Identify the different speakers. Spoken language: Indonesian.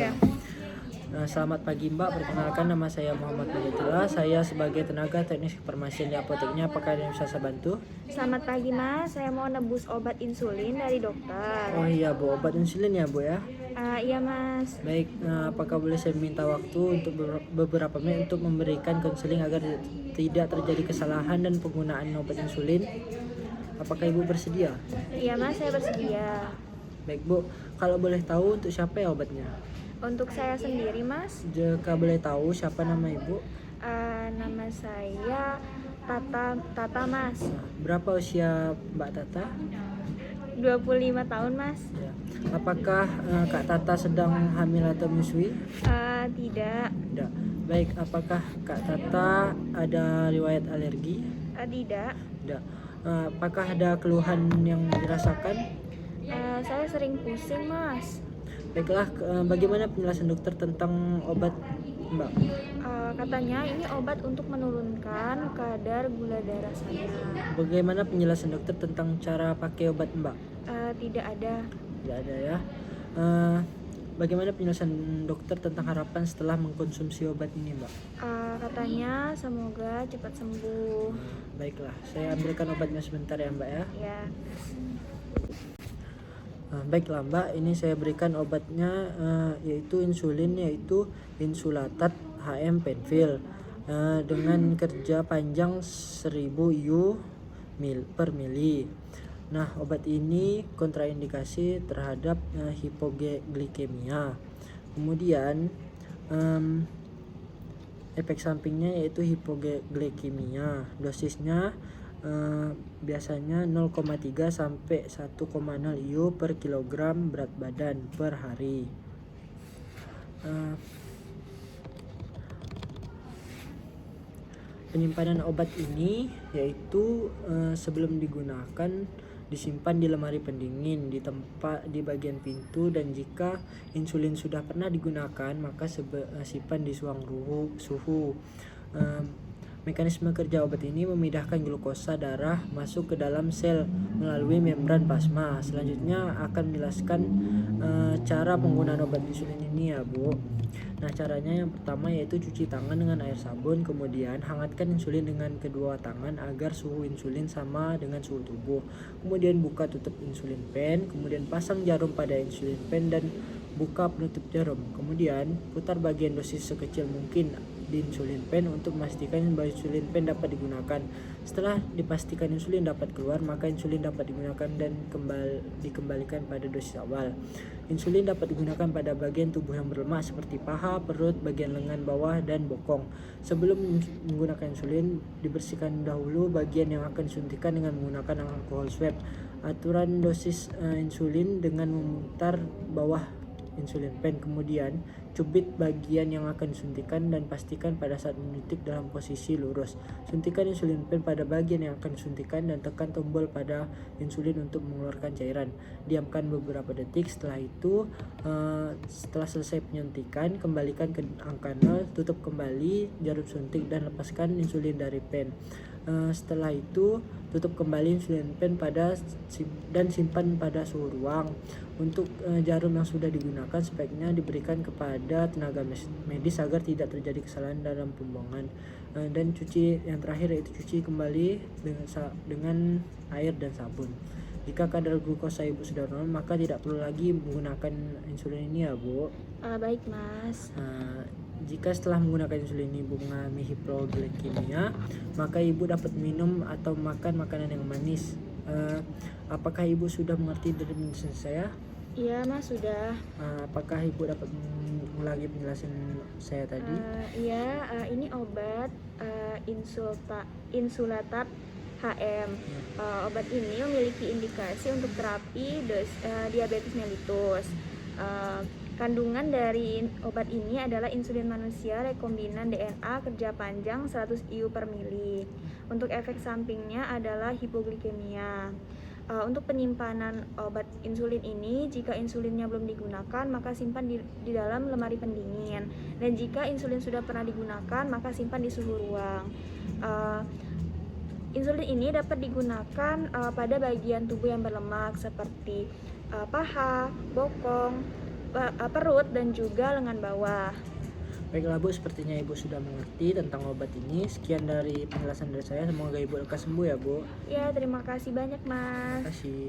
Speaker 1: 3. Selamat pagi Mbak, perkenalkan nama saya Muhammad Mujadillah. Saya sebagai tenaga teknis kefarmasian di apoteknya, apakah ada yang bisa saya bantu?
Speaker 2: Selamat pagi Mas, saya mau nebus obat insulin dari dokter.
Speaker 1: Oh iya Bu, obat insulin ya Bu ya?
Speaker 2: Iya Mas.
Speaker 1: Baik, apakah boleh saya minta waktu untuk beberapa menit untuk memberikan konseling agar tidak terjadi kesalahan dan penggunaan obat insulin? Apakah Ibu bersedia?
Speaker 2: Iya Mas, saya bersedia.
Speaker 1: Baik Bu, kalau boleh tahu untuk siapa ya obatnya?
Speaker 2: Untuk saya sendiri Mas,
Speaker 1: Jika boleh tahu siapa nama Ibu?
Speaker 2: nama saya Tata Mas.
Speaker 1: Berapa usia Mbak Tata?
Speaker 2: 25 tahun Mas.
Speaker 1: Ya. Apakah Kak Tata sedang hamil atau menyusui?
Speaker 2: Tidak.
Speaker 1: Tidak. Baik, apakah Kak Tata ada riwayat alergi?
Speaker 2: Tidak.
Speaker 1: Tidak. Apakah ada keluhan yang dirasakan?
Speaker 2: Saya sering pusing Mas.
Speaker 1: Baiklah, bagaimana penjelasan dokter tentang obat Mbak?
Speaker 2: Katanya ini obat untuk menurunkan kadar gula darah saya.
Speaker 1: Bagaimana penjelasan dokter tentang cara pakai obat Mbak?
Speaker 2: Tidak ada.
Speaker 1: Tidak ada ya. Bagaimana penjelasan dokter tentang harapan setelah mengkonsumsi obat ini Mbak?
Speaker 2: Katanya semoga cepat sembuh.
Speaker 1: Baiklah, saya ambilkan obatnya sebentar ya Mbak ya.
Speaker 2: Ya.
Speaker 1: Baiklah Mbak, ini saya berikan obatnya yaitu insulin, yaitu Insulatat HM Penfil dengan kerja panjang 1000 IU per mili. Nah, obat ini kontraindikasi terhadap hipoglikemia. Kemudian efek sampingnya yaitu hipoglikemia. Dosisnya biasanya 0,3 sampai 1,0 IU per kilogram berat badan per hari. Penyimpanan obat ini yaitu sebelum digunakan disimpan di lemari pendingin di tempat di bagian pintu, dan jika insulin sudah pernah digunakan maka simpan di ruang suhu. Mekanisme kerja obat ini memindahkan glukosa darah masuk ke dalam sel melalui membran plasma. Selanjutnya akan menjelaskan cara penggunaan obat insulin ini ya Bu. Nah, caranya yang pertama yaitu cuci tangan dengan air sabun, kemudian hangatkan insulin dengan kedua tangan agar suhu insulin sama dengan suhu tubuh. Kemudian buka tutup insulin pen, kemudian pasang jarum pada insulin pen dan buka penutup jarum. Kemudian putar bagian dosis sekecil mungkin di insulin pen untuk memastikan bahwa insulin pen dapat digunakan. Setelah dipastikan insulin dapat keluar, maka insulin dapat digunakan dan dikembalikan pada dosis awal. Insulin dapat digunakan pada bagian tubuh yang berlemak seperti paha, perut, bagian lengan bawah, dan bokong. Sebelum menggunakan insulin, dibersihkan dahulu bagian yang akan disuntikan dengan menggunakan alkohol swab. Aturan dosis insulin dengan memutar bawah insulin pen, kemudian cubit bagian yang akan disuntikan dan pastikan pada saat menyuntik dalam posisi lurus. Suntikan insulin pen pada bagian yang akan disuntikan dan tekan tombol pada insulin untuk mengeluarkan cairan. Diamkan beberapa detik. Setelah itu, setelah selesai penyuntikan, kembalikan ke angka 0, tutup kembali jarum suntik dan lepaskan insulin dari pen. Setelah itu, tutup kembali insulin pen dan simpan pada suhu ruang. Untuk jarum yang sudah digunakan sebaiknya diberikan kepada tenaga medis agar tidak terjadi kesalahan dalam pembuangan. Dan yang terakhir yaitu cuci kembali dengan air dan sabun. Jika kadar glukosa Ibu sudah normal, maka tidak perlu lagi menggunakan insulin ini ya Bu.
Speaker 2: Baik Mas.
Speaker 1: Jika setelah menggunakan insulin Ibu mengalami hipoglikemia, maka Ibu dapat minum atau makan makanan yang manis. Apakah Ibu sudah mengerti dari penjelasan saya?
Speaker 2: Iya Mas, sudah.
Speaker 1: Apakah Ibu dapat mengulangi penjelasan saya tadi?
Speaker 2: Iya, ini obat Insulatat HM. Obat ini memiliki indikasi untuk terapi diabetes mellitus. Kandungan dari obat ini adalah insulin manusia rekombinan DNA kerja panjang 100 IU per mili. Untuk efek sampingnya adalah hipoglikemia. Untuk penyimpanan obat insulin ini, jika insulinnya belum digunakan maka simpan di dalam lemari pendingin, dan jika insulin sudah pernah digunakan maka simpan di suhu ruang. Insulin ini dapat digunakan pada bagian tubuh yang berlemak seperti paha, bokong, perut dan juga lengan bawah.
Speaker 1: Baiklah Bu, sepertinya Ibu sudah mengerti tentang obat ini. Sekian dari penjelasan dari saya, semoga Ibu lekas sembuh ya Bu.
Speaker 2: Ya, terima kasih banyak, Mas.
Speaker 1: Terima kasih.